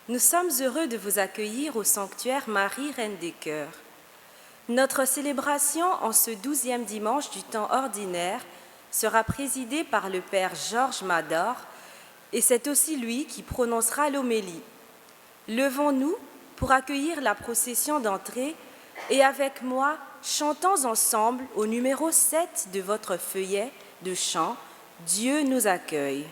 Nous sommes heureux de vous accueillir au sanctuaire Marie, Reine des Cœurs. Notre célébration en ce 12e dimanche du temps ordinaire sera présidée par le Père Georges Mador et c'est aussi lui qui prononcera l'homélie. Levons-nous pour accueillir la procession d'entrée et avec moi, chantons ensemble au numéro 7 de votre feuillet de chant « Dieu nous accueille ».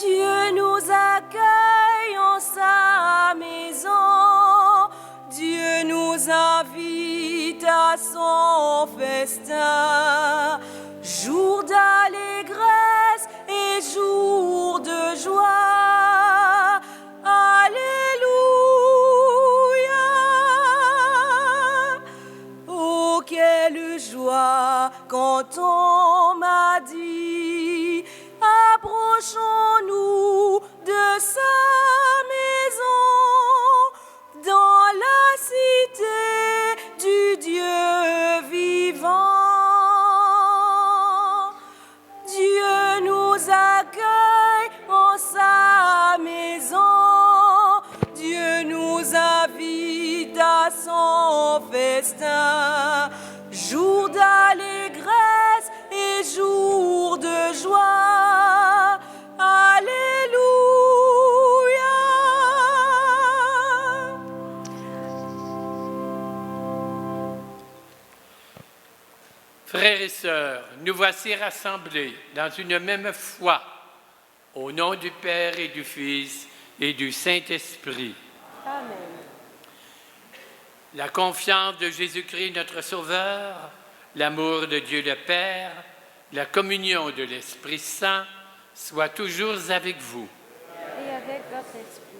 Dieu nous accueille en sa maison, Dieu nous invite à son festin, jour d'allégresse et jour de joie. Alléluia. Oh, quelle joie quand on m'a dit, approchons-nous de sa maison, dans la cité du Dieu vivant. Dieu nous accueille en sa maison, Dieu nous invite à son festin, jour d'allégresse et jour de joie. Alléluia. Frères et sœurs, nous voici rassemblés dans une même foi, au nom du Père et du Fils et du Saint-Esprit. Amen. La confiance de Jésus-Christ, notre Sauveur, l'amour de Dieu le Père, la communion de l'Esprit Saint soit toujours avec vous. Et avec votre esprit.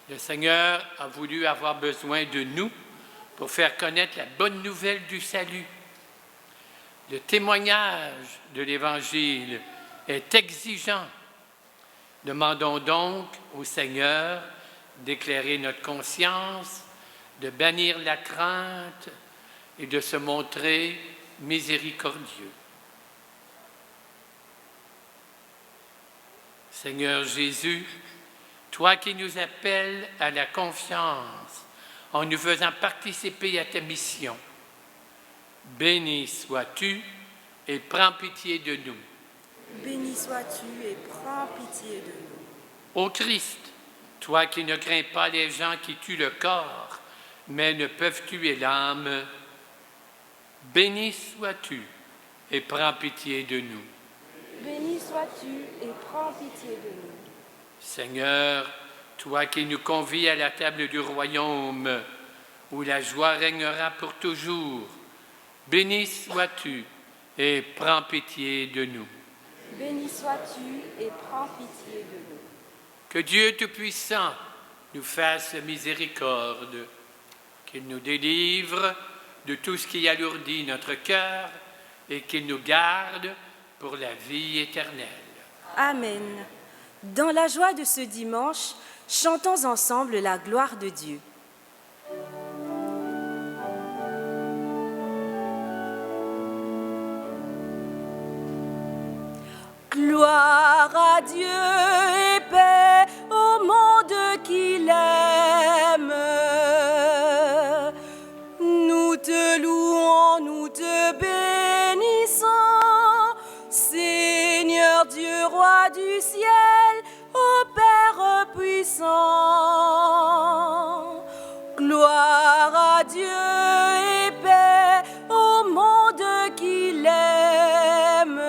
Le Seigneur a voulu avoir besoin de nous pour faire connaître la bonne nouvelle du salut. Le témoignage de l'Évangile est exigeant. Demandons donc au Seigneur d'éclairer notre conscience, de bannir la crainte et de se montrer miséricordieux. Seigneur Jésus, toi qui nous appelles à la confiance en nous faisant participer à ta mission, béni sois-tu et prends pitié de nous. Béni sois-tu et prends pitié de nous. Ô Christ, toi qui ne crains pas les gens qui tuent le corps, mais ne peuvent tuer l'âme, béni sois-tu et prends pitié de nous. Béni sois-tu et prends pitié de nous. Seigneur, toi qui nous convies à la table du royaume, où la joie régnera pour toujours, béni sois-tu et prends pitié de nous. Béni sois-tu et prends pitié de nous. Que Dieu Tout-Puissant nous fasse miséricorde, qu'il nous délivre de tout ce qui alourdit notre cœur et qu'il nous garde pour la vie éternelle. Amen. Dans la joie de ce dimanche, chantons ensemble la gloire de Dieu. Gloire à Dieu et paix au monde qu'il aime. Nous te louons, nous te bénissons, Seigneur Dieu, roi du ciel, ô Père puissant. Gloire à Dieu et paix au monde qu'il aime.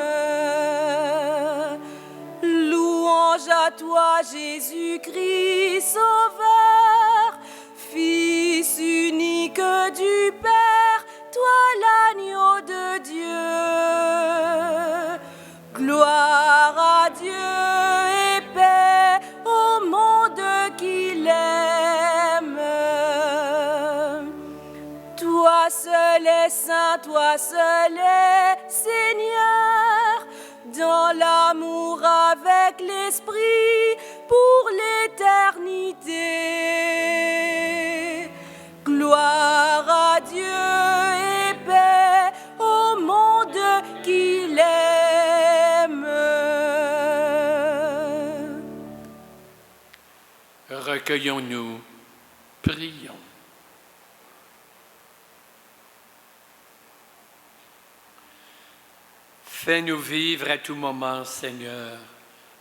Louange à toi, Jésus-Christ, Sauveur, Fils unique du Père, toi l'agneau de Dieu. Gloire à Dieu et paix au monde qu'il aime. Toi seul est saint, toi seul est Seigneur, dans l'amour avec l'Esprit pour l'éternité. Gloire à Dieu et paix au monde qu'il aime. Recueillons-nous, prions. Fais-nous vivre à tout moment, Seigneur,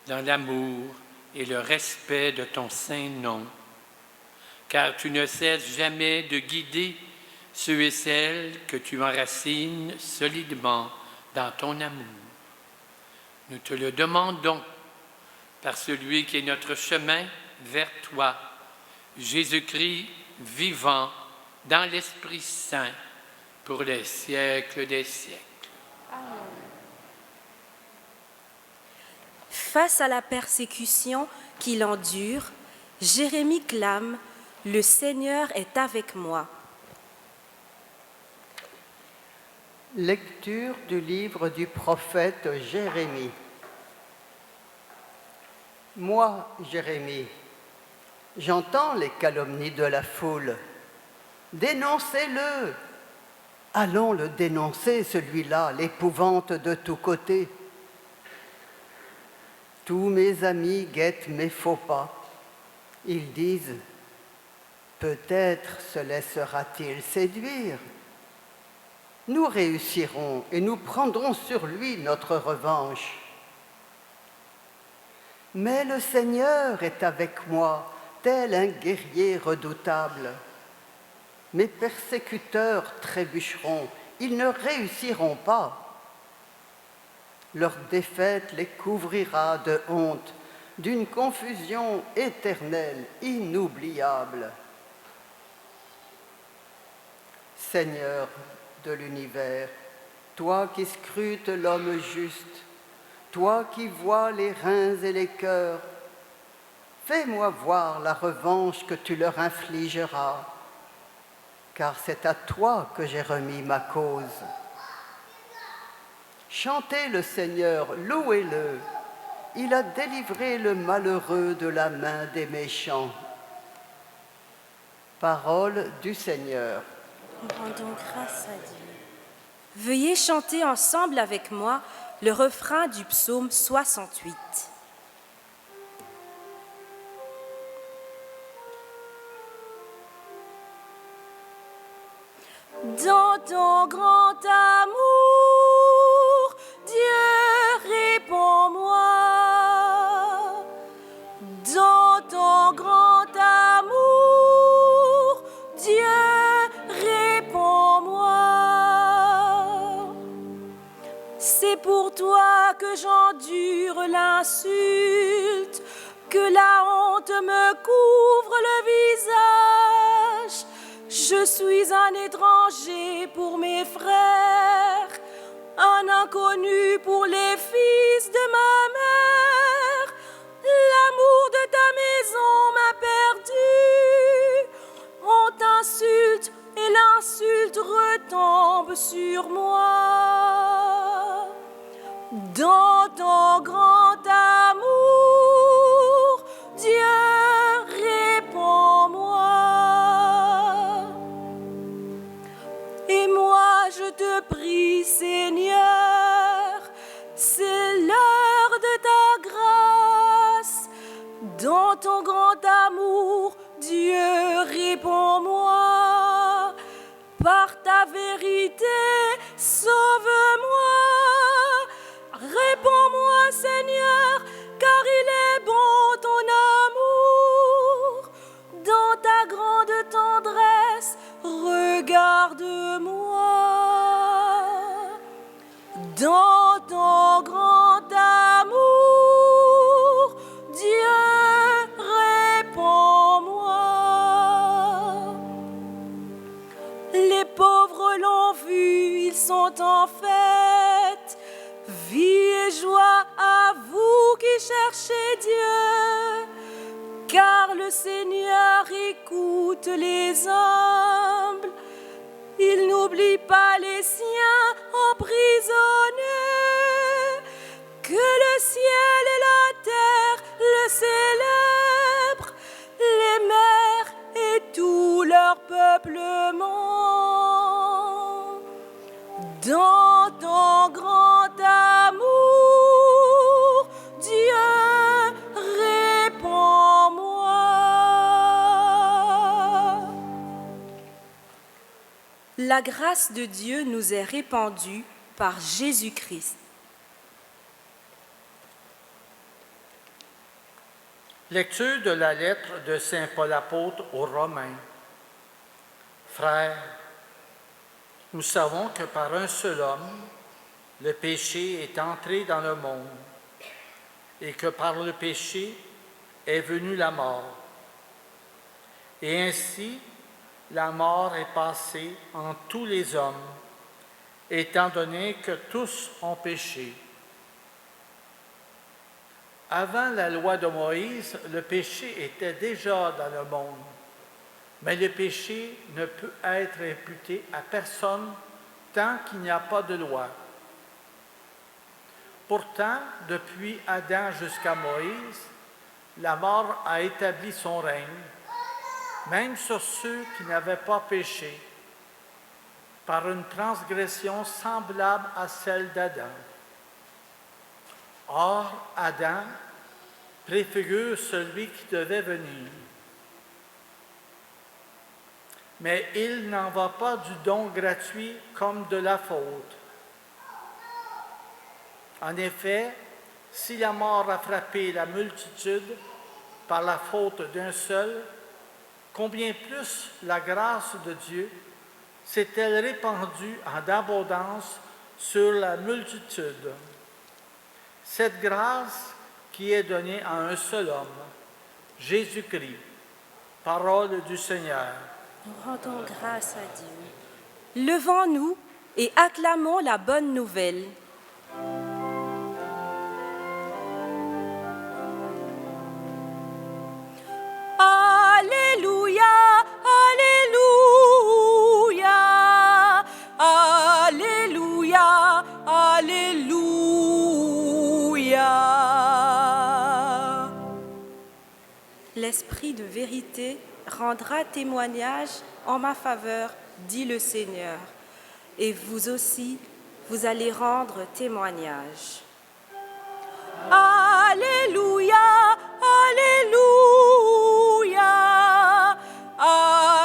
dans l'amour et le respect de ton saint nom, car tu ne cesses jamais de guider ceux et celles que tu enracines solidement dans ton amour. Nous te le demandons par celui qui est notre chemin vers toi, Jésus-Christ vivant dans l'Esprit Saint pour les siècles des siècles. Amen. Face à la persécution qu'il endure, Jérémie clame « Le Seigneur est avec moi ». Lecture du livre du prophète Jérémie. Moi, Jérémie, j'entends les calomnies de la foule. Dénoncez-le. Allons le dénoncer, celui-là, l'épouvante de tous côtés. Tous mes amis guettent mes faux pas. Ils disent, peut-être se laissera-t-il séduire. Nous réussirons et nous prendrons sur lui notre revanche. Mais le Seigneur est avec moi, tel un guerrier redoutable. Mes persécuteurs trébucheront, ils ne réussiront pas. Leur défaite les couvrira de honte, d'une confusion éternelle, inoubliable. Seigneur de l'univers, toi qui scrutes l'homme juste, toi qui vois les reins et les cœurs, fais-moi voir la revanche que tu leur infligeras, car c'est à toi que j'ai remis ma cause. Chantez le Seigneur, louez-le, il a délivré le malheureux de la main des méchants. Parole du Seigneur. Rendons grâce à Dieu. Veuillez chanter ensemble avec moi le refrain du psaume 68. Dans ton grand amour, Dieu, réponds-moi. Dans ton grand amour, Dieu, réponds-moi. C'est pour toi que j'endure l'insulte, que la honte me couvre le visage. Je suis un étranger pour mes frères, un inconnu pour les fils de ma mère. L'amour de ta maison m'a perdu. On t'insulte et l'insulte retombe sur moi. Dans ton grand amour, Dieu, réponds-moi. Et moi je te prie, Seigneur, c'est l'heure de ta grâce. Dans ton grand amour, Dieu, réponds-moi. Par ta vérité, sauve-moi. Réponds-moi, Seigneur, car il est bon ton amour. Dans ta grande tendresse, regarde-moi. Dans ton grand amour, Dieu, réponds-moi. Les pauvres l'ont vu, ils sont en fête. Vie et joie à vous qui cherchez Dieu, car le Seigneur écoute les humbles. Il n'oublie pas les siens emprisonnés. Que le ciel et la terre le célèbrent, les mers et tout leur peuplement. Dans ton grand amour, Dieu, réponds-moi. La grâce de Dieu nous est répandue par Jésus-Christ. Lecture de la lettre de Saint Paul apôtre aux Romains. Frères, nous savons que par un seul homme, le péché est entré dans le monde et que par le péché est venue la mort. Et ainsi, la mort est passée en tous les hommes, étant donné que tous ont péché. Avant la loi de Moïse, le péché était déjà dans le monde, mais le péché ne peut être imputé à personne tant qu'il n'y a pas de loi. Pourtant, depuis Adam jusqu'à Moïse, la mort a établi son règne, même sur ceux qui n'avaient pas péché, par une transgression semblable à celle d'Adam. Or, Adam préfigure celui qui devait venir. Mais il n'en va pas du don gratuit comme de la faute. En effet, si la mort a frappé la multitude par la faute d'un seul, combien plus la grâce de Dieu s'est-elle répandue en abondance sur la multitude. Cette grâce qui est donnée à un seul homme, Jésus-Christ, parole du Seigneur. Nous rendons grâce à Dieu. Levons-nous et acclamons la bonne nouvelle. Alléluia, Alléluia, Alléluia, Alléluia. L'Esprit de vérité rendra témoignage en ma faveur, dit le Seigneur, et vous aussi, vous allez rendre témoignage. Alléluia, Alléluia,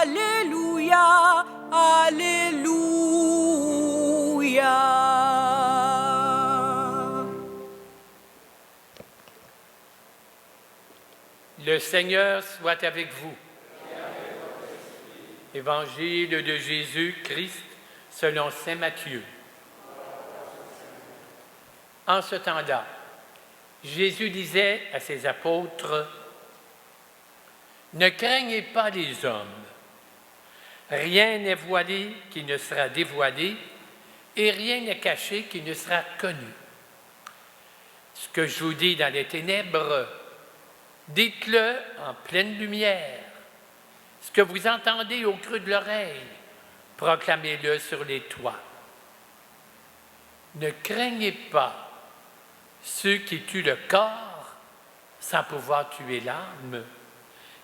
Alléluia, Alléluia. Le Seigneur soit avec vous. Évangile de Jésus-Christ selon saint Matthieu. En ce temps-là, Jésus disait à ses apôtres, « Ne craignez pas les hommes. Rien n'est voilé qui ne sera dévoilé, et rien n'est caché qui ne sera connu. Ce que je vous dis dans les ténèbres, dites-le en pleine lumière. Ce que vous entendez au creux de l'oreille, proclamez-le sur les toits. Ne craignez pas ceux qui tuent le corps sans pouvoir tuer l'âme.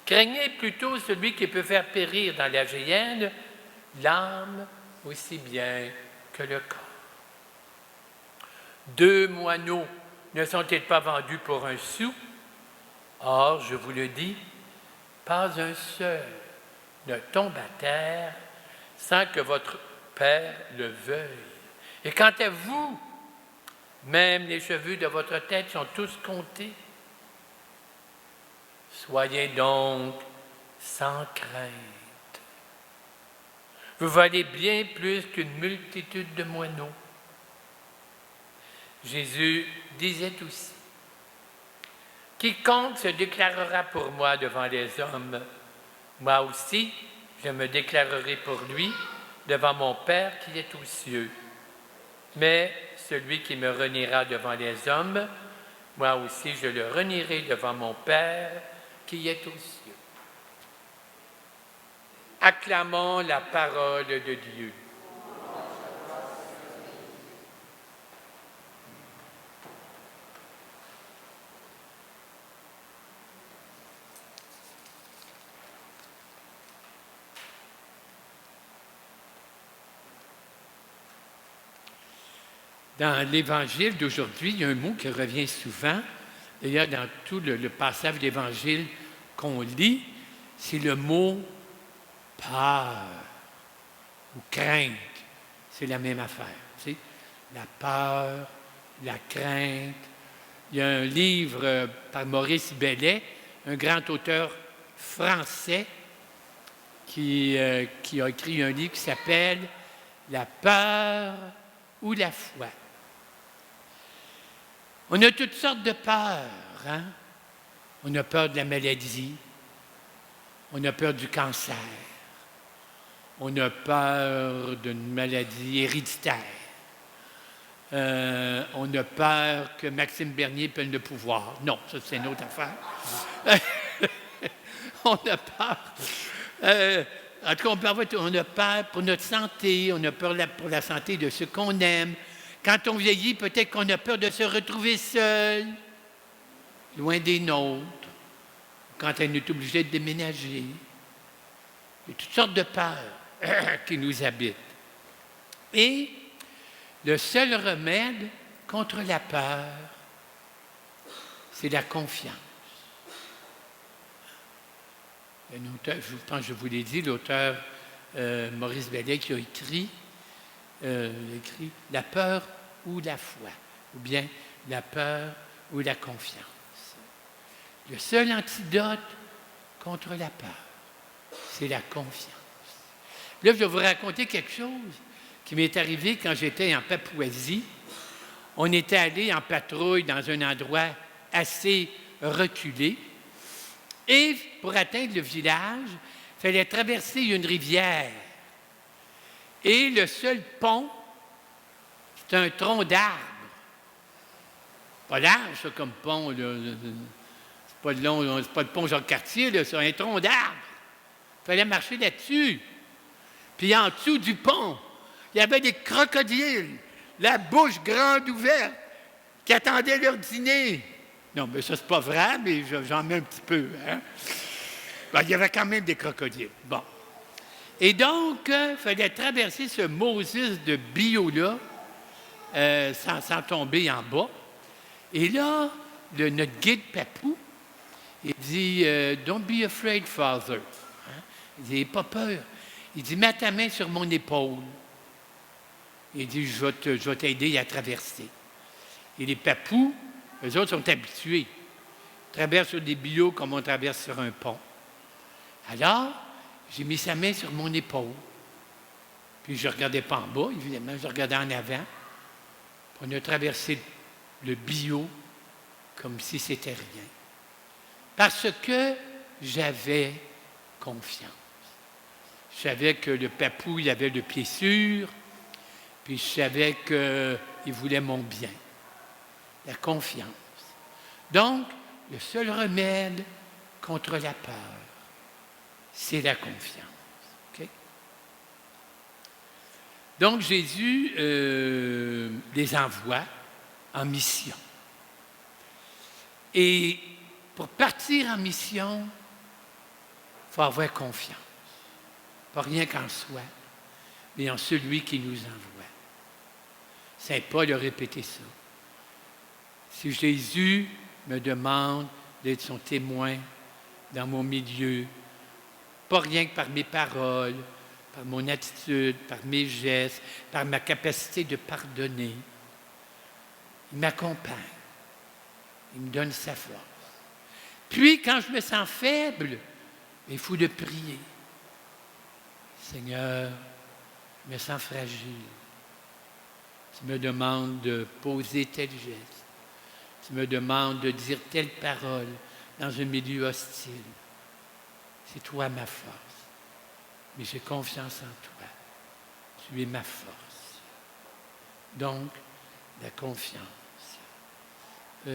Craignez plutôt celui qui peut faire périr dans la géhenne l'âme aussi bien que le corps. 2 moineaux ne sont-ils pas vendus pour 1 sou? Or, je vous le dis, pas un seul ne tombe à terre sans que votre Père le veuille. Et quant à vous, même les cheveux de votre tête sont tous comptés. Soyez donc sans crainte. Vous valez bien plus qu'une multitude de moineaux. Jésus disait aussi, « Quiconque se déclarera pour moi devant les hommes, moi aussi je me déclarerai pour lui devant mon Père qui est aux cieux. Mais celui qui me reniera devant les hommes, moi aussi je le renierai devant mon Père qui est aux cieux. » Acclamons la parole de Dieu. Dans l'Évangile d'aujourd'hui, il y a un mot qui revient souvent, d'ailleurs dans tout le passage de l'Évangile qu'on lit, c'est le mot « peur ». ou crainte, c'est la même affaire. Tu sais? La peur, la crainte. Il y a un livre par Maurice Bellet, un grand auteur français, qui a écrit un livre qui s'appelle « La peur ou la foi ». On a toutes sortes de peurs. Hein? On a peur de la maladie. On a peur du cancer. On a peur d'une maladie héréditaire. On a peur que Maxime Bernier prenne le pouvoir. Non, ça, c'est une autre affaire. On a peur. En tout cas, on a peur pour notre santé. On a peur pour la santé de ceux qu'on aime. Quand on vieillit, peut-être qu'on a peur de se retrouver seul, loin des nôtres, quand on est obligé de déménager. Il y a toutes sortes de peurs qui nous habitent. Et le seul remède contre la peur, c'est la confiance. Un auteur, je pense que je vous l'ai dit, l'auteur Maurice Bellet qui a écrit « La peur ou la foi » ou bien « La peur ou la confiance ». Le seul antidote contre la peur, c'est la confiance. Là, je vais vous raconter quelque chose qui m'est arrivé quand j'étais en Papouasie. On était allé en patrouille dans un endroit assez reculé. Et pour atteindre le village, il fallait traverser une rivière. Et le seul pont, c'est un tronc d'arbre. Pas large, ça, comme pont. Là. C'est pas long, c'est pas le pont Jacques-Cartier, là, c'est un tronc d'arbre. Il fallait marcher là-dessus. Puis en dessous du pont, il y avait des crocodiles, la bouche grande ouverte, qui attendaient leur dîner. Non, mais ça, c'est pas vrai, mais j'en mets un petit peu. Hein? Ben, il y avait quand même des crocodiles. Bon. Et donc, il fallait traverser ce Moses de bio-là sans tomber en bas. Et là, notre guide papou, il dit « Don't be afraid, Father. Hein? » Il dit « pas peur. » Il dit « Mets ta main sur mon épaule. » Il dit « Je vais t'aider à traverser. » Et les papous, eux autres sont habitués. Ils traversent sur des billots comme on traverse sur un pont. Alors, j'ai mis sa main sur mon épaule. Puis je ne regardais pas en bas, évidemment, je regardais en avant. On a traversé le billot comme si c'était rien. Parce que j'avais confiance. Je savais que le papou, il avait le pied sûr, puis je savais qu'il voulait mon bien. La confiance. Donc, le seul remède contre la peur, c'est la confiance. Okay? Donc, Jésus les envoie en mission. Et pour partir en mission, il faut avoir confiance. Pas rien qu'en soi, mais en celui qui nous envoie. Saint Paul a répété ça. Si Jésus me demande d'être son témoin dans mon milieu, pas rien que par mes paroles, par mon attitude, par mes gestes, par ma capacité de pardonner, il m'accompagne. Il me donne sa force. Puis, quand je me sens faible, il faut de prier. Seigneur, je me sens fragile. Tu me demandes de poser tel geste. Tu me demandes de dire telle parole dans un milieu hostile. C'est toi ma force. Mais j'ai confiance en toi. Tu es ma force. Donc, la confiance. Il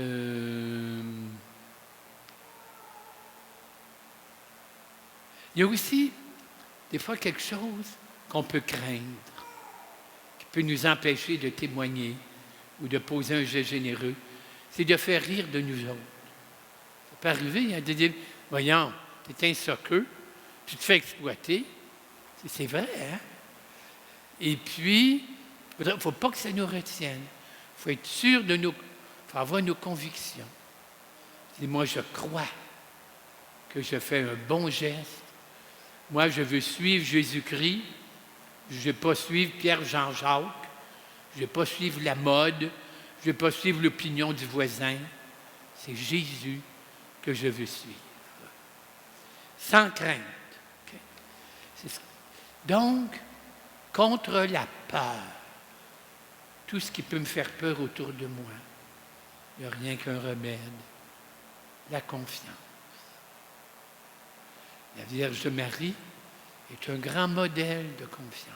y a aussi des fois quelque chose qu'on peut craindre, qui peut nous empêcher de témoigner ou de poser un geste généreux, c'est de faire rire de nous autres. Ça peut arriver, de dire, voyons, tu es un soqueux, tu te fais exploiter. C'est vrai, hein? Et puis, il ne faut pas que ça nous retienne. Il faut être sûr de nos... Il faut avoir nos convictions. Et moi, je crois que je fais un bon geste. Moi, je veux suivre Jésus-Christ. Je ne vais pas suivre Pierre-Jean-Jacques. Je ne vais pas suivre la mode. Je ne vais pas suivre l'opinion du voisin. C'est Jésus que je veux suivre. Sans crainte. Okay? Donc, contre la peur, tout ce qui peut me faire peur autour de moi, il n'y a rien qu'un remède, la confiance. La Vierge Marie est un grand modèle de confiance.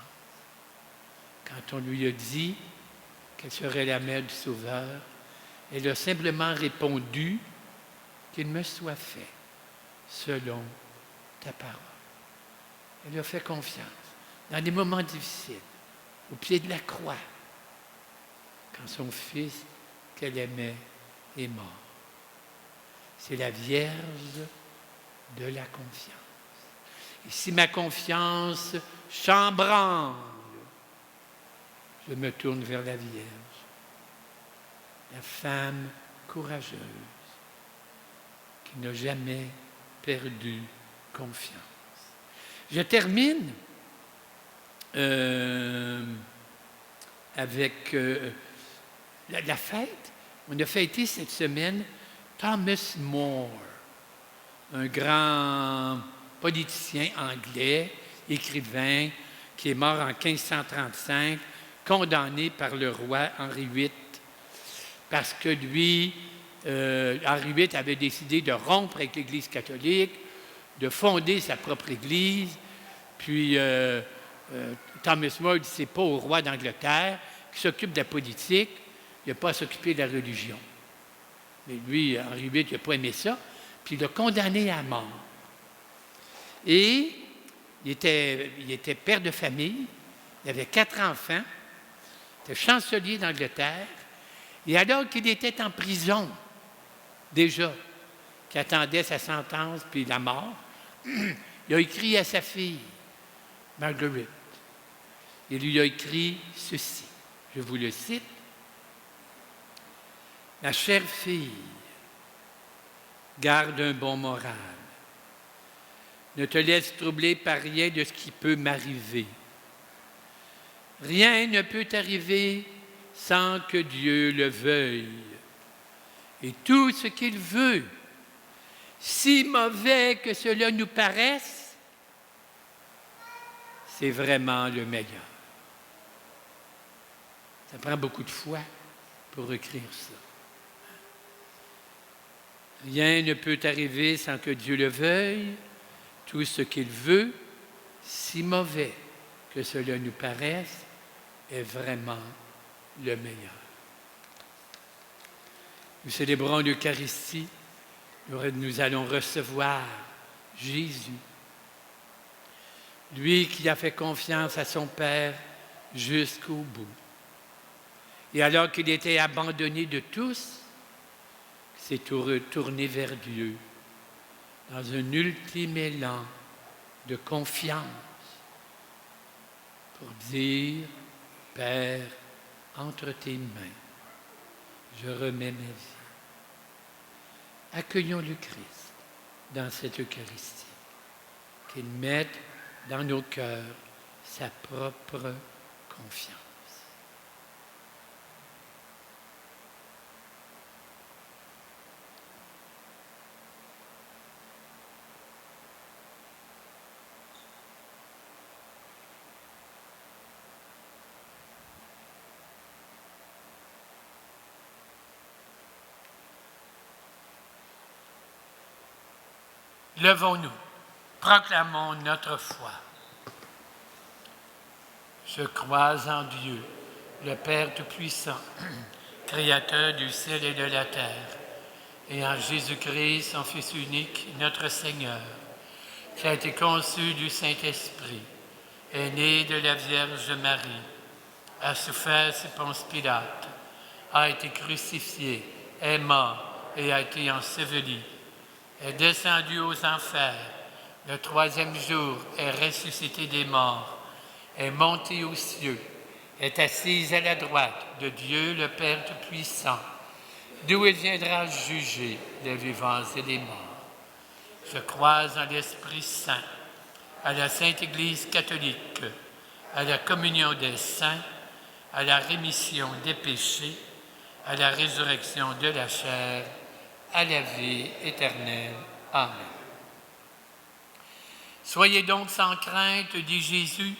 Quand on lui a dit qu'elle serait la mère du Sauveur, elle a simplement répondu qu'il me soit fait selon ta parole. Elle a fait confiance dans des moments difficiles, au pied de la croix, quand son fils qu'elle aimait est mort. C'est la Vierge de la confiance. Et si ma confiance chambranle, je me tourne vers la Vierge, la femme courageuse qui n'a jamais perdu confiance. Je termine avec la fête. On a fêté cette semaine Thomas More, un grand politicien anglais, écrivain, qui est mort en 1535, condamné par le roi Henri VIII, parce que lui, Henri VIII avait décidé de rompre avec l'Église catholique, de fonder sa propre Église, puis Thomas More dit, c'est pas au roi d'Angleterre qui s'occupe de la politique, il n'a pas à s'occuper de la religion. Mais lui, Henri VIII, il n'a pas aimé ça, puis il l'a condamné à mort. Et il était père de famille, il avait 4 enfants, il était chancelier d'Angleterre, et alors qu'il était en prison, déjà, qui attendait sa sentence puis la mort, il a écrit à sa fille, Margaret. Il lui a écrit ceci, je vous le cite. « Ma chère fille, garde un bon moral. Ne te laisse troubler par rien de ce qui peut m'arriver. Rien ne peut t'arriver sans que Dieu le veuille. Et tout ce qu'il veut, si mauvais que cela nous paraisse, c'est vraiment le meilleur. » Ça prend beaucoup de foi pour écrire ça. Rien ne peut arriver sans que Dieu le veuille. Tout ce qu'il veut, si mauvais que cela nous paraisse, est vraiment le meilleur. Nous célébrons l'Eucharistie. Nous allons recevoir Jésus. Lui qui a fait confiance à son Père jusqu'au bout. Et alors qu'il était abandonné de tous, il s'est retourné vers Dieu dans un ultime élan de confiance pour dire, Père, entre tes mains, je remets ma vie. Accueillons le Christ dans cette Eucharistie, qu'il mette dans nos cœurs sa propre confiance. Levons-nous, proclamons notre foi. Je crois en Dieu, le Père Tout-Puissant, Créateur du ciel et de la terre, et en Jésus-Christ, son Fils unique, notre Seigneur, qui a été conçu du Saint-Esprit, est né de la Vierge Marie, a souffert sous Ponce Pilate, a été crucifié, est mort et a été enseveli, est descendu aux enfers, le 3e jour est ressuscité des morts, est monté aux cieux, est assis à la droite de Dieu le Père Tout-Puissant, d'où il viendra juger les vivants et les morts. Je crois en l'Esprit Saint, à la Sainte Église catholique, à la communion des saints, à la rémission des péchés, à la résurrection de la chair, à la vie éternelle. Amen. Soyez donc sans crainte, dit Jésus.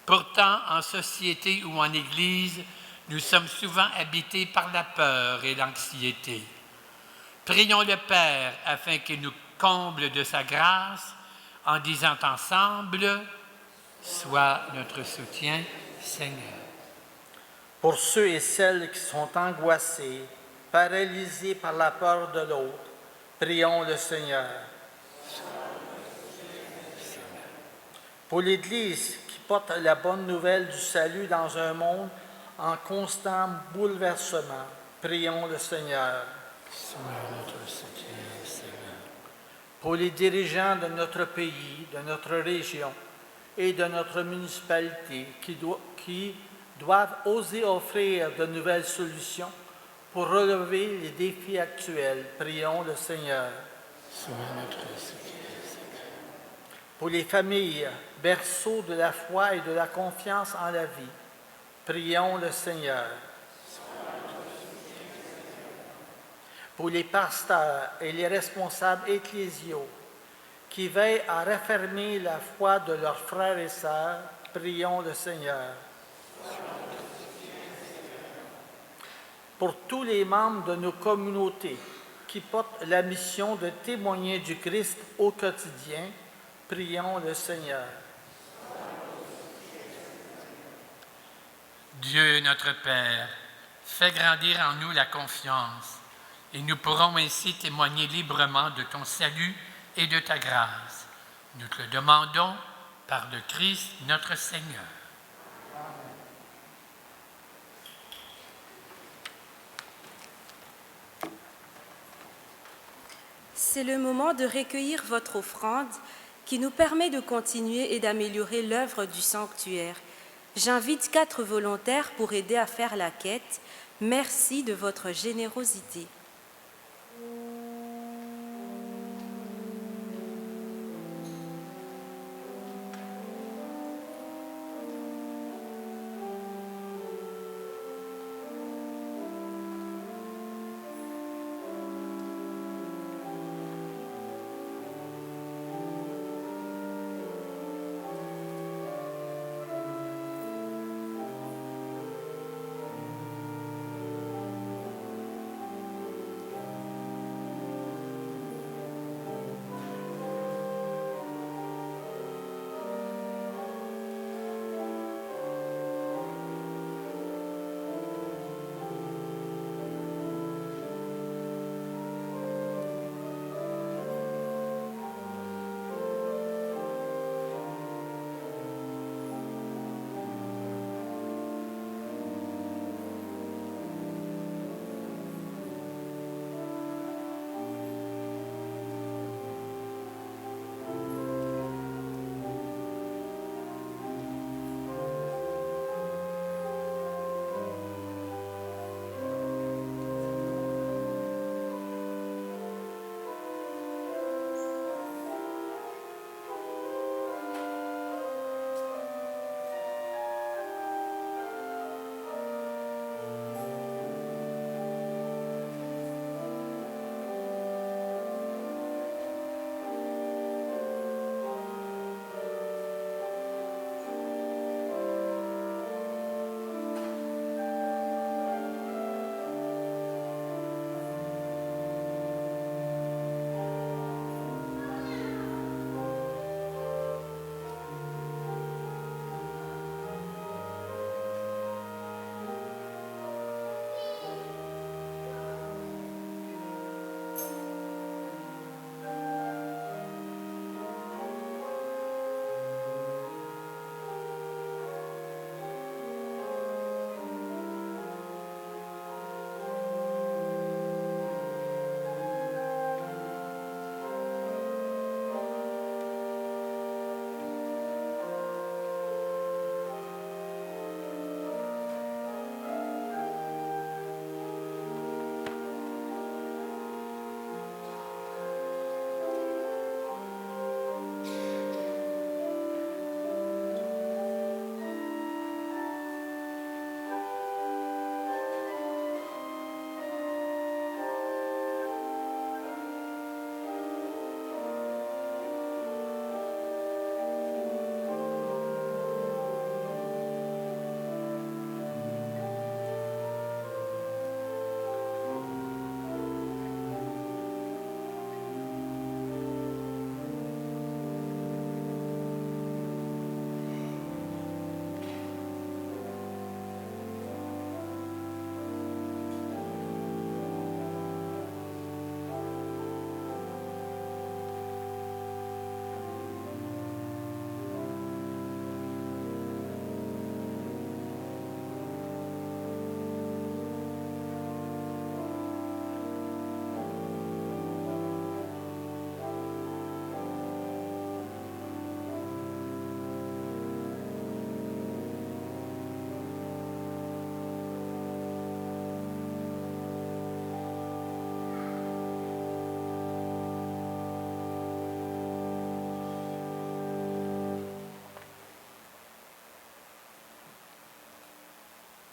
Pourtant, en société ou en Église, nous sommes souvent habités par la peur et l'anxiété. Prions le Père afin qu'il nous comble de sa grâce en disant ensemble « Sois notre soutien, Seigneur ». Pour ceux et celles qui sont angoissés, paralysés par la peur de l'autre, prions le Seigneur. Pour l'Église qui porte la bonne nouvelle du salut dans un monde en constant bouleversement, prions le Seigneur. Sois notre soutien, Seigneur. Pour les dirigeants de notre pays, de notre région et de notre municipalité qui doivent oser offrir de nouvelles solutions pour relever les défis actuels, prions le Seigneur. Sois notre soutien, Seigneur. Pour les familles, berceaux de la foi et de la confiance en la vie, prions le Seigneur. Pour les pasteurs et les responsables ecclésiaux qui veillent à raffermir la foi de leurs frères et sœurs, prions le Seigneur. Pour tous les membres de nos communautés qui portent la mission de témoigner du Christ au quotidien, prions le Seigneur. Dieu notre Père, fais grandir en nous la confiance et nous pourrons ainsi témoigner librement de ton salut et de ta grâce. Nous te le demandons par le Christ notre Seigneur. C'est le moment de recueillir votre offrande qui nous permet de continuer et d'améliorer l'œuvre du sanctuaire. J'invite 4 volontaires pour aider à faire la quête. Merci de votre générosité.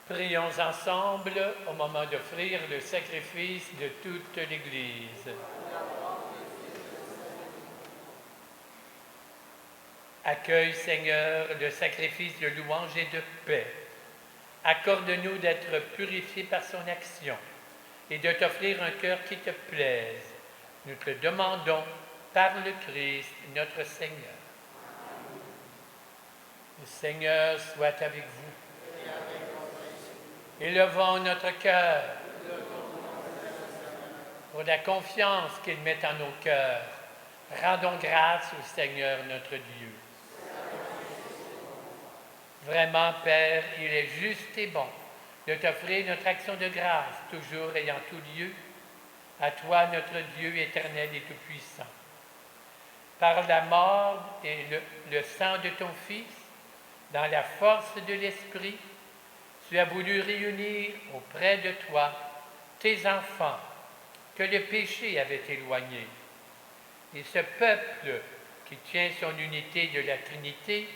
Prions ensemble au moment d'offrir le sacrifice de toute l'Église. Accueille, Seigneur, le sacrifice de louange et de paix. Accorde-nous d'être purifiés par son action et de t'offrir un cœur qui te plaise. Nous te le demandons par le Christ, notre Seigneur. Le Seigneur soit avec vous. Élevons notre cœur pour la confiance qu'il met en nos cœurs. Rendons grâce au Seigneur notre Dieu. Vraiment, Père, il est juste et bon de t'offrir notre action de grâce, toujours et en tout lieu, à toi, notre Dieu éternel et tout-puissant. Par la mort et le sang de ton Fils, dans la force de l'Esprit, tu as voulu réunir auprès de toi tes enfants que le péché avait éloignés. Et ce peuple qui tient son unité de la Trinité,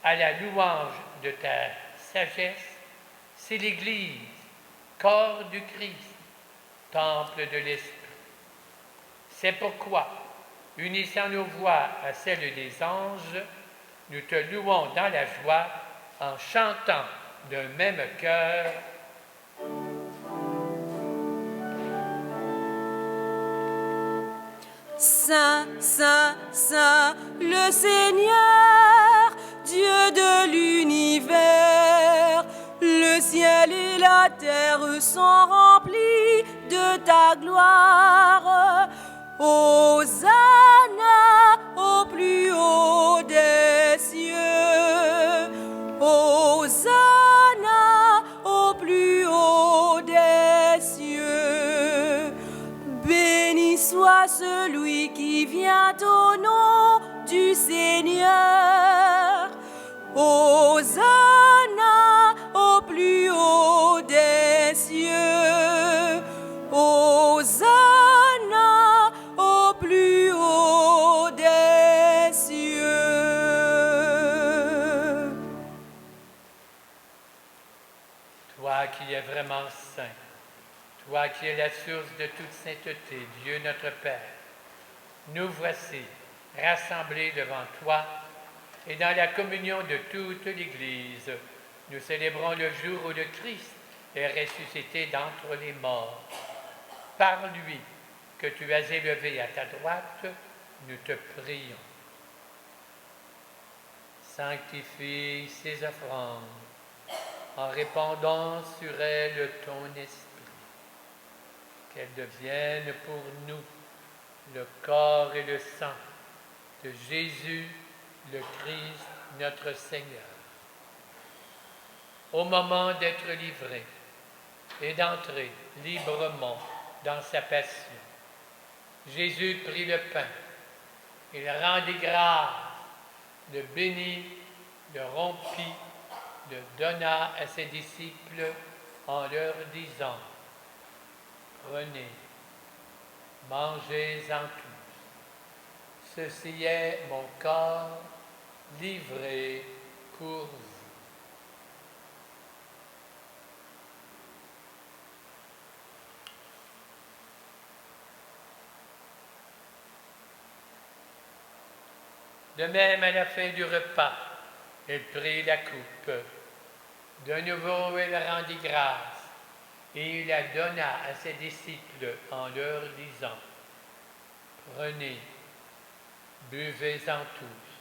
à la louange de ta sagesse, c'est l'Église, corps du Christ, temple de l'Esprit. C'est pourquoi, unissant nos voix à celles des anges, nous te louons dans la joie en chantant d'un même cœur. Saint, Saint, Saint, le Seigneur, Dieu de l'univers, le ciel et la terre sont remplis de ta gloire. Hosanna au plus haut des cieux. Hosanna au plus haut des cieux. Béni soit celui qui vient au nom du Seigneur. Hosanna au plus haut des cieux. Hosanna au plus haut des cieux. Toi qui es vraiment saint, toi qui es la source de toute sainteté, Dieu notre Père, nous voici rassemblés devant toi et dans la communion de toute l'Église, nous célébrons le jour où le Christ est ressuscité d'entre les morts. Par lui que tu as élevé à ta droite, nous te prions. Sanctifie ces offrandes en répandant sur elles ton esprit, qu'elles deviennent pour nous le corps et le sang de Jésus, le Christ, notre Seigneur. Au moment d'être livré et d'entrer librement dans sa passion, Jésus prit le pain, il rendit grâce, le bénit, le rompit, le donna à ses disciples en leur disant: Prenez, mangez-en tous. Ceci est mon corps livré pour vous. De même, à la fin du repas, elle prit la coupe. De nouveau, elle rendit grâce et il la donna à ses disciples en leur disant: Prenez, buvez-en tous,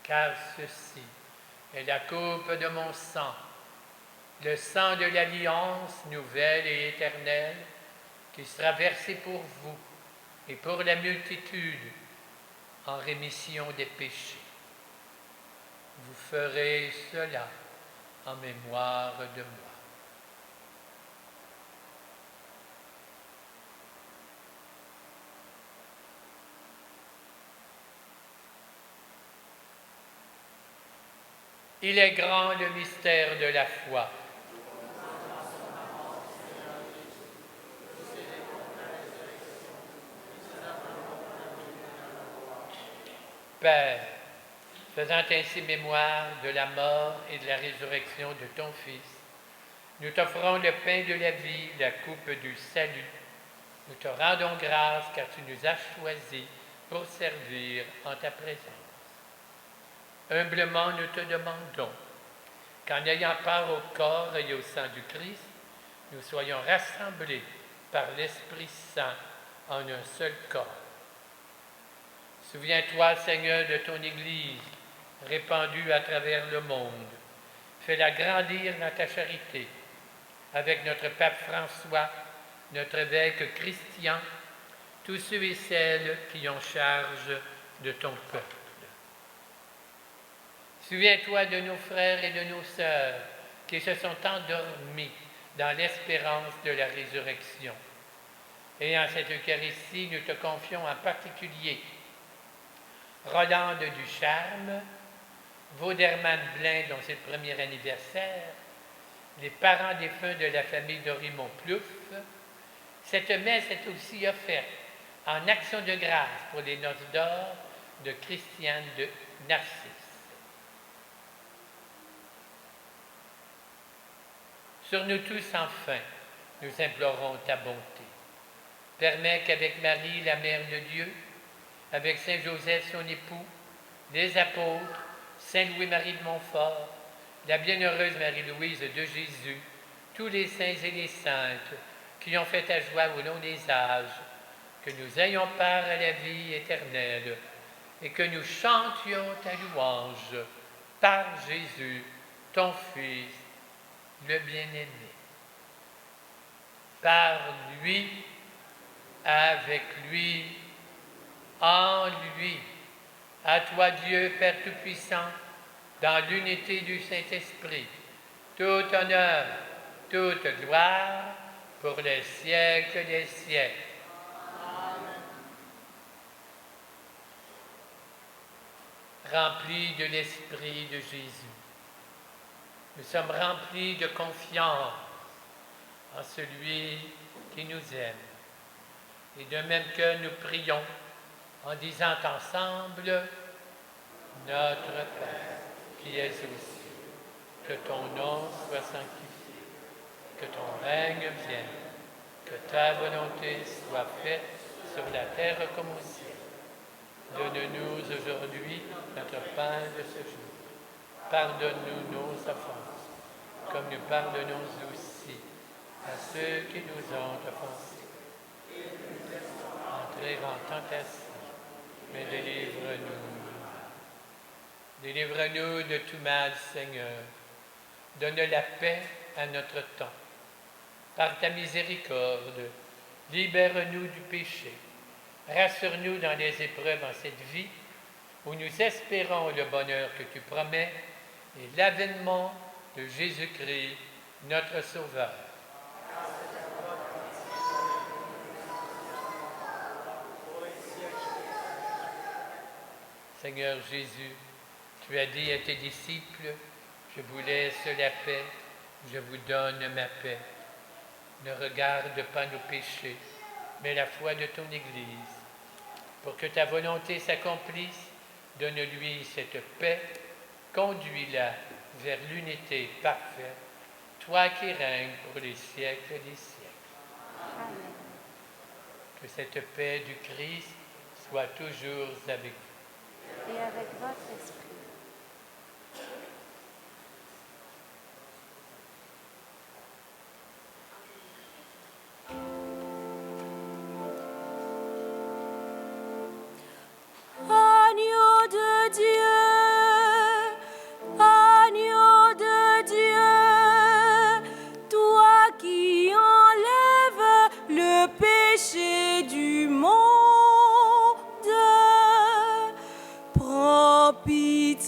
car ceci est la coupe de mon sang, le sang de l'alliance nouvelle et éternelle, qui sera versé pour vous et pour la multitude en rémission des péchés. Vous ferez cela en mémoire de moi. Il est grand le mystère de la foi. Père, faisant ainsi mémoire de la mort et de la résurrection de ton Fils, Nous t'offrons le pain de la vie, la coupe du salut. Nous te rendons grâce car tu nous as choisis pour servir en ta présence. Humblement, nous te demandons qu'en ayant part au corps et au sang du Christ, nous soyons rassemblés par l'Esprit Saint en un seul corps. Souviens-toi, Seigneur, de ton Église répandue à travers le monde. Fais-la grandir dans ta charité, avec notre pape François, notre évêque Christian, tous ceux et celles qui ont charge de ton peuple. Souviens-toi de nos frères et de nos sœurs qui se sont endormis dans l'espérance de la résurrection. Et en cette Eucharistie, nous te confions en particulier Rolande Ducharme, Vauderman Blain, dont c'est le premier anniversaire, les parents défunts de la famille Dorimont-Plouffe. Cette messe est aussi offerte en action de grâce pour les noces d'or de Christiane de Narcisse. Sur nous tous, enfin, nous implorons ta bonté. Permets qu'avec Marie, la Mère de Dieu, avec Saint Joseph, son époux, les apôtres, Saint Louis-Marie de Montfort, la bienheureuse Marie-Louise de Jésus, tous les saints et les saintes qui ont fait ta joie au long des âges, que nous ayons part à la vie éternelle et que nous chantions ta louange par Jésus, ton Fils, le bien-aimé. Par lui, avec lui, en lui, à toi Dieu, Père Tout-Puissant, dans l'unité du Saint-Esprit, tout honneur, toute gloire, pour les siècles des siècles. Amen. Remplis de l'Esprit de Jésus, nous sommes remplis de confiance en celui qui nous aime. Et de même que nous prions en disant ensemble, Notre Père qui es aux cieux, que ton nom soit sanctifié, que ton règne vienne, que ta volonté soit faite sur la terre comme au ciel. Donne-nous aujourd'hui notre pain de ce jour. Pardonne-nous nos offenses, comme nous pardonnons aussi à ceux qui nous ont offensés. Entrer en tentation, mais délivre-nous. Délivre-nous de tout mal, Seigneur. Donne la paix à notre temps. Par ta miséricorde, libère-nous du péché. Rassure-nous dans les épreuves en cette vie, où nous espérons le bonheur que tu promets et l'avènement de Jésus-Christ, notre Sauveur. Seigneur Jésus, tu as dit à tes disciples, je vous laisse la paix, je vous donne ma paix. Ne regarde pas nos péchés, mais la foi de ton Église. Pour que ta volonté s'accomplisse, donne-lui cette paix, conduis-la vers l'unité parfaite, toi qui règnes pour les siècles des siècles. Amen. Que cette paix du Christ soit toujours avec vous. Et avec votre esprit. Agneau de Dieu, agneau de Dieu, toi qui enlèves le péché du monde, prends pitié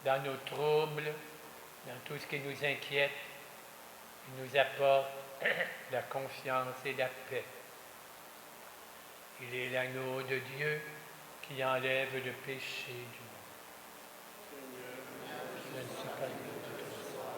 dans nos troubles, dans tout ce qui nous inquiète. Il nous apporte la confiance et la paix. Il est l'agneau de Dieu qui enlève le péché du monde. Je ne suis pas digne de te recevoir.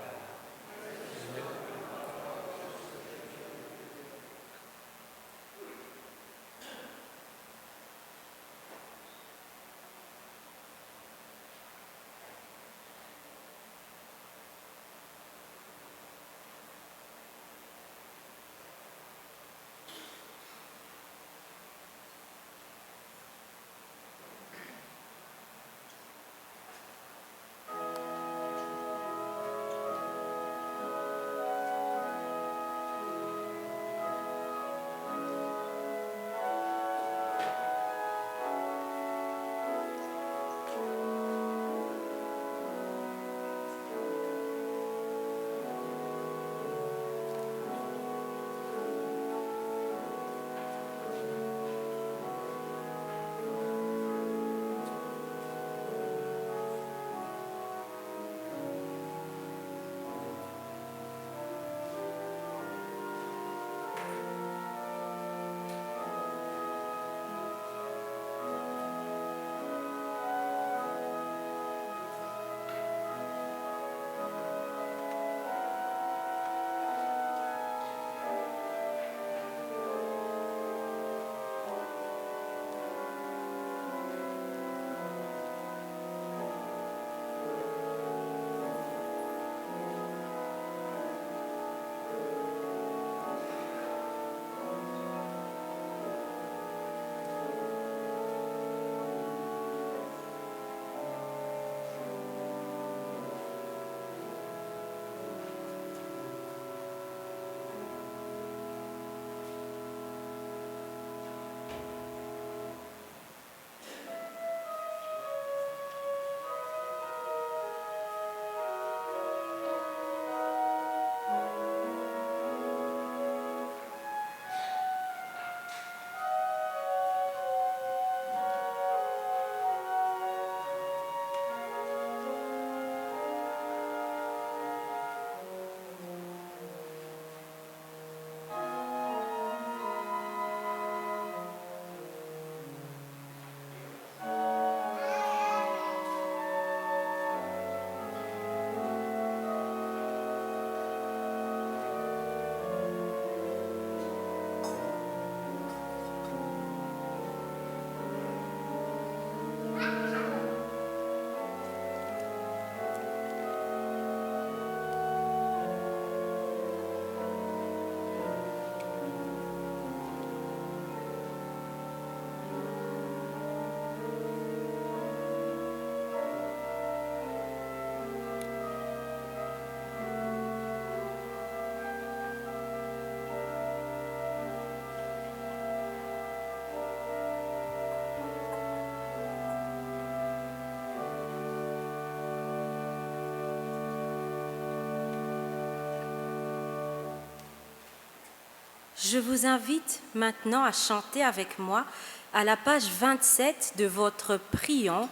Je vous invite maintenant à chanter avec moi à la page 27 de votre Prions,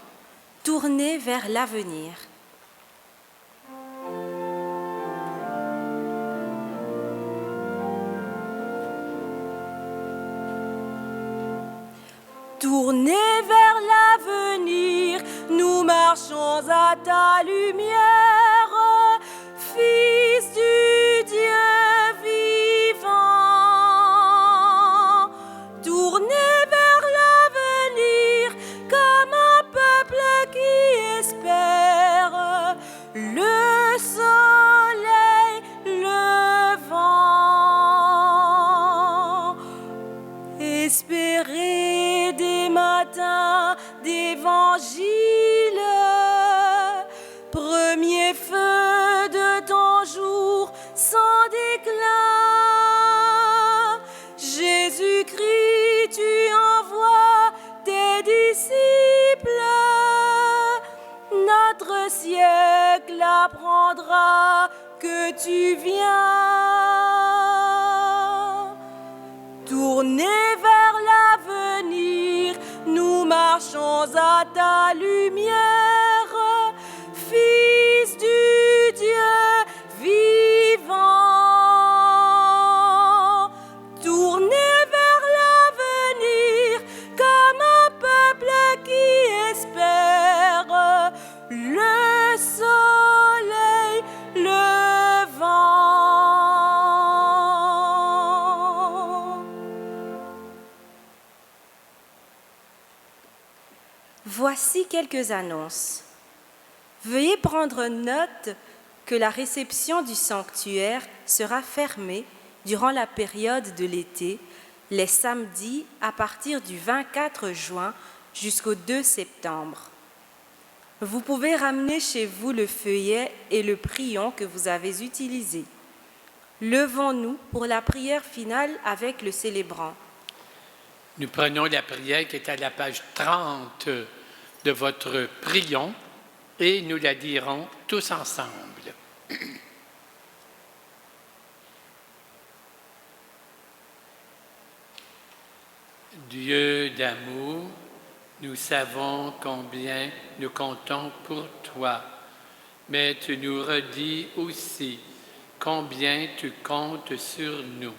Tournez vers l'avenir. Tournez vers l'avenir, nous marchons à ta lumière, Fils du Dieu vivant. Tournez vers l'avenir comme un peuple qui espère le soleil levant. Espérez des matins d'évangile, premier feu de ton jour sans déclin. Jésus-Christ, tu envoies tes disciples, notre siècle apprendra que tu viens. Tournez vers l'avenir, nous marchons à ta lumière, Fils Voici quelques annonces. Veuillez prendre note que la réception du sanctuaire sera fermée durant la période de l'été, les samedis à partir du 24 juin jusqu'au 2 septembre. Vous pouvez ramener chez vous le feuillet et le prion que vous avez utilisés. Levons-nous pour la prière finale avec le célébrant. Nous prenons la prière qui est à la page 30 de votre prion et nous la dirons tous ensemble. Dieu d'amour, nous savons combien nous comptons pour toi, mais tu nous redis aussi combien tu comptes sur nous.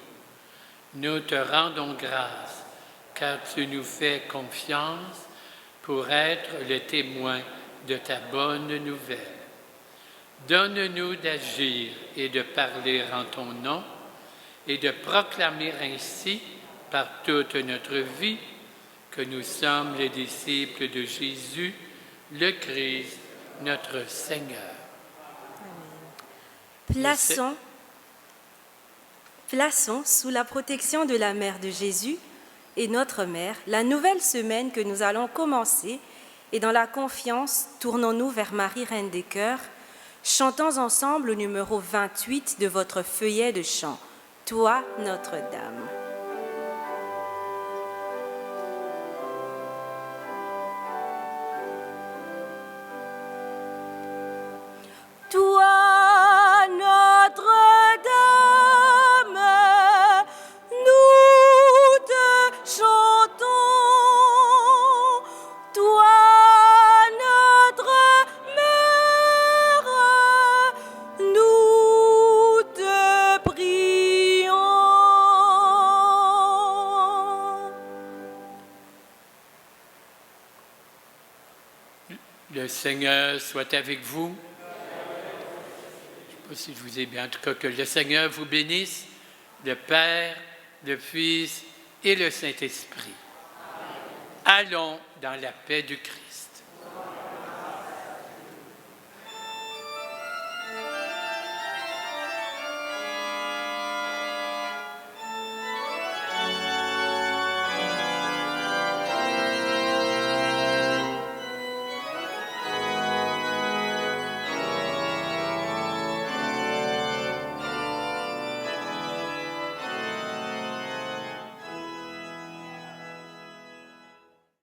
Nous te rendons grâce, car tu nous fais confiance pour être le témoin de ta bonne nouvelle. Donne-nous d'agir et de parler en ton nom et de proclamer ainsi par toute notre vie que nous sommes les disciples de Jésus, le Christ, notre Seigneur. Plaçons sous la protection de la Mère de Jésus et notre Mère la nouvelle semaine que nous allons commencer et dans la confiance, tournons-nous vers Marie, Reine des Cœurs. Chantons ensemble le numéro 28 de votre feuillet de chant, « Toi, Notre-Dame ». Toi, Notre-Dame, nous te chantons. Toi, notre Mère, nous te prions. Le Seigneur soit avec vous. Si je vous ai bien, en tout cas, que le Seigneur vous bénisse, le Père, le Fils et le Saint-Esprit. Allons dans la paix du Christ.